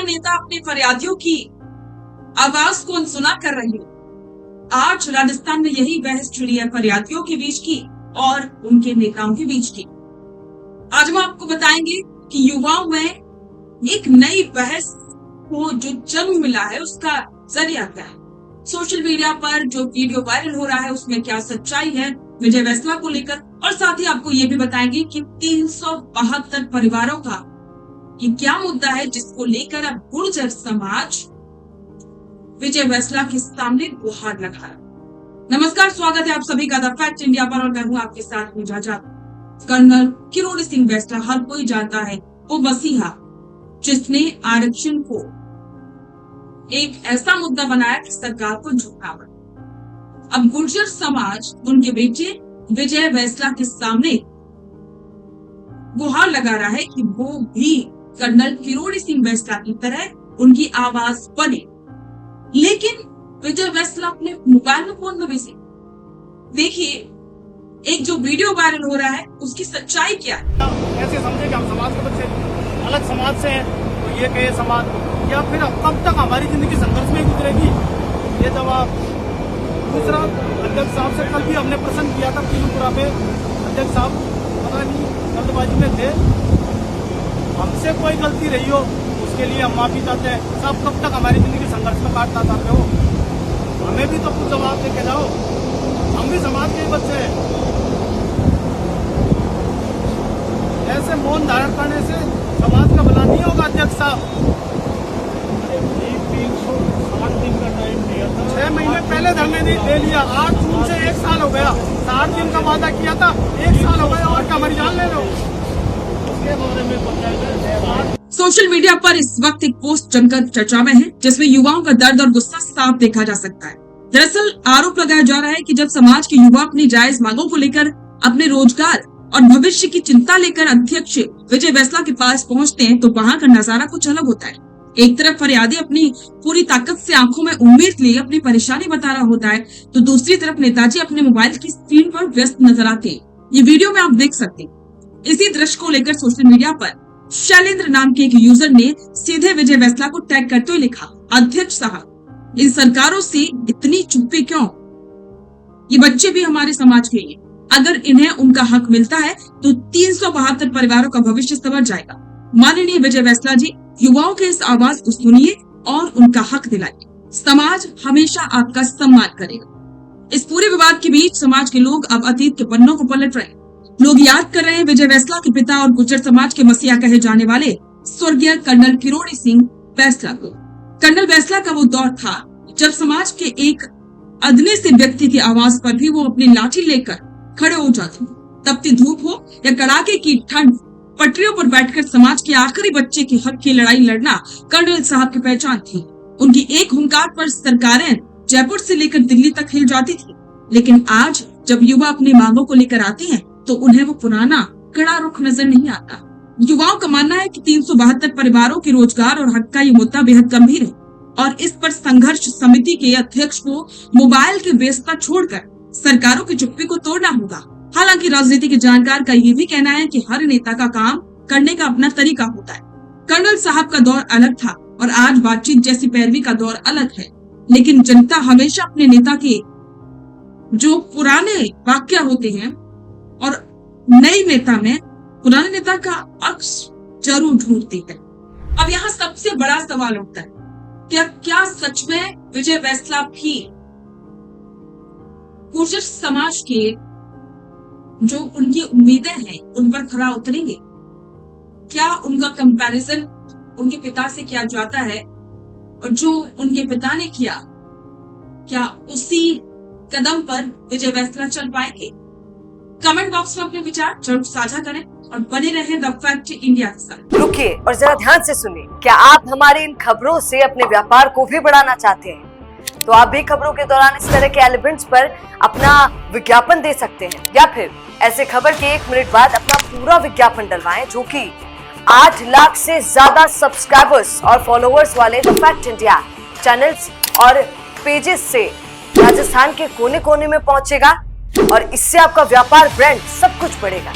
नेता अपने फरियादियों की आवाज को अनसुना कर रही है। आज राजस्थान में यही बहस छिड़ी है फरियादियों के बीच की और उनके नेताओं के बीच की। आज हम आपको बताएंगे कि युवाओं में एक नई बहस को जो जन्म मिला है उसका जरिया क्या है। सोशल मीडिया पर जो वीडियो वायरल हो रहा है उसमें क्या सच्चाई है विजय वैसला को लेकर, और साथ ही आपको ये भी बताएंगे कि 372 परिवारों का ये क्या मुद्दा है जिसको लेकर अब गुर्जर समाज विजय वैसला के सामने गुहार लगा है। नमस्कार, स्वागत है आप सभी का द फैक्ट इंडिया पर और मैं हूं आपके साथ मुजाजा। कर्नल किरोड़ी सिंह वैसला हर कोई जानता है, वो मसीहा जिसने आरक्षण को एक ऐसा मुद्दा बनाया कि सरकार को झुकना पड़ा। अब गुर्जर समाज उनके बेटे विजय वैसला के सामने गुहार लगा रहा है कि वो भी कर्नल किरोड़ी सिंह वैसला की तरह उनकी आवाज बने। लेकिन विजय वैसला अपने मोबाइल फोन में बिजी। देखिए, एक जो वीडियो वायरल हो रहा है उसकी सच्चाई क्या है। ऐसे समझे कि हम समाज के बच्चे अलग समाज से हैं, तो ये कहे समाज, या फिर कब तक हमारी जिंदगी संघर्ष में गुजरेगी, ये जवाब। दूसरा, अध्यक्ष साहब से कल भी हमने प्रश्न किया था पीलूपुरा पे। अध्यक्ष साहब पता नहीं जल्दबाजी में थे, हमसे कोई गलती रही हो उसके लिए हम माफी चाहते हैं। साहब कब तक हमारी जिंदगी संघर्ष में काटना चाहते हो, हमें भी तो कुछ जवाब दे के जाओ, हम भी समाज के बच्चे हैं। ऐसे मौन धारण करने से समाज का भला नहीं होगा। अध्यक्ष साहब 360 दिन का टाइम दिया था, 6 महीने पहले धरने दे लिया, 8 जून से 1 साल हो गया। 60 दिन का वादा किया था, 1 साल हो गया, और क्या हमारी जान ले लो। उसके बारे में बताया। सोशल मीडिया पर इस वक्त एक पोस्ट जमकर चर्चा में है जिसमें युवाओं का दर्द और गुस्सा साफ देखा जा सकता है। दरअसल आरोप लगाया जा रहा है कि जब समाज के युवा अपनी जायज मांगों को लेकर, अपने रोजगार और भविष्य की चिंता लेकर अध्यक्ष विजय वैसला के पास पहुंचते हैं तो वहां का नजारा कुछ अलग होता है। एक तरफ फरियादी अपनी पूरी ताकत से आंखों में उम्मीद लिए अपनी परेशानी बता रहा होता है, तो दूसरी तरफ नेताजी अपने मोबाइल की स्क्रीन पर व्यस्त नजर आते हैं। ये वीडियो में आप देख सकते हैं। इसी दृश्य को लेकर सोशल मीडिया पर शैलेंद्र नाम के एक यूजर ने सीधे विजय वैसला को टैग करते हुए लिखा, अध्यक्ष साहब इन सरकारों से इतनी चुप्पी क्यों? ये बच्चे भी हमारे समाज के हैं, अगर इन्हें उनका हक मिलता है तो 372 परिवारों का भविष्य संवर जाएगा। माननीय विजय वैसला जी, युवाओं के इस आवाज को सुनिए और उनका हक दिलाइए। समाज हमेशा आपका सम्मान करेगा। इस पूरे विवाद के बीच समाज के लोग अब अतीत के पन्नों को पलट रहे हैं। लोग याद कर रहे हैं विजय वैसला के पिता और गुर्जर समाज के मसीहा कहे जाने वाले स्वर्गीय कर्नल किरोड़ी सिंह वैसला को। कर्नल वैसला का वो दौर था जब समाज के एक अदने से व्यक्ति की आवाज पर भी वो अपनी लाठी लेकर खड़े हो जाते। तपती धूप हो या कड़ाके की ठंड, पटरियों पर बैठकर समाज के आखिरी बच्चे के हक की लड़ाई लड़ना कर्नल साहब की पहचान थी। उनकी एक हुंकार पर सरकारें जयपुर से लेकर दिल्ली तक हिल जाती थी। लेकिन आज जब युवा अपनी मांगों को लेकर आते हैं तो उन्हें वो पुराना कड़ा रुख नजर नहीं आता। युवाओं का मानना है कि 372 परिवारों के रोजगार और हक का ये मुद्दा बेहद गंभीर है और इस पर संघर्ष समिति के अध्यक्ष को मोबाइल की व्यस्तता छोड़कर सरकारों की चुप्पी को तोड़ना होगा। हालांकि राजनीति के जानकार का ये भी कहना है कि हर नेता का काम करने का अपना तरीका होता है। कर्नल साहब का दौर अलग था और आज बातचीत जैसी पैरवी का दौर अलग है, लेकिन जनता हमेशा अपने नेता के जो पुराने वाक्य होते हैं और नए नेता में पुराने नेता का अक्स जरूर ढूंढती है। अब यहाँ सबसे बड़ा सवाल उठता है, क्या सच में विजय वैसला भी गुर्जर समाज के जो उनकी उम्मीदें हैं उन पर खरा उतरेंगे? क्या उनका कंपैरिजन उनके पिता से किया जाता है और जो उनके पिता ने किया, क्या उसी कदम पर विजय वैसला चल पाएंगे? कमेंट बॉक्स में अपने विचार जरूर साझा करें और बने रहें द फैक्ट इंडिया के साथ। रुकिए और जरा ध्यान से सुनिए। क्या आप हमारे इन खबरों से अपने व्यापार को भी बढ़ाना चाहते हैं? तो आप भी खबरों के दौरान इस तरह के एलिमेंट्स पर अपना विज्ञापन दे सकते हैं, या फिर ऐसे खबर के 1 मिनट बाद अपना पूरा विज्ञापन डलवाएं, जो कि 8 लाख से ज्यादा सब्सक्राइबर्स और फॉलोअर्स वाले द फैक्ट इंडिया चैनल्स और पेजेस से राजस्थान के कोने कोने में पहुंचेगा और इससे आपका व्यापार, ब्रांड सब कुछ बढ़ेगा।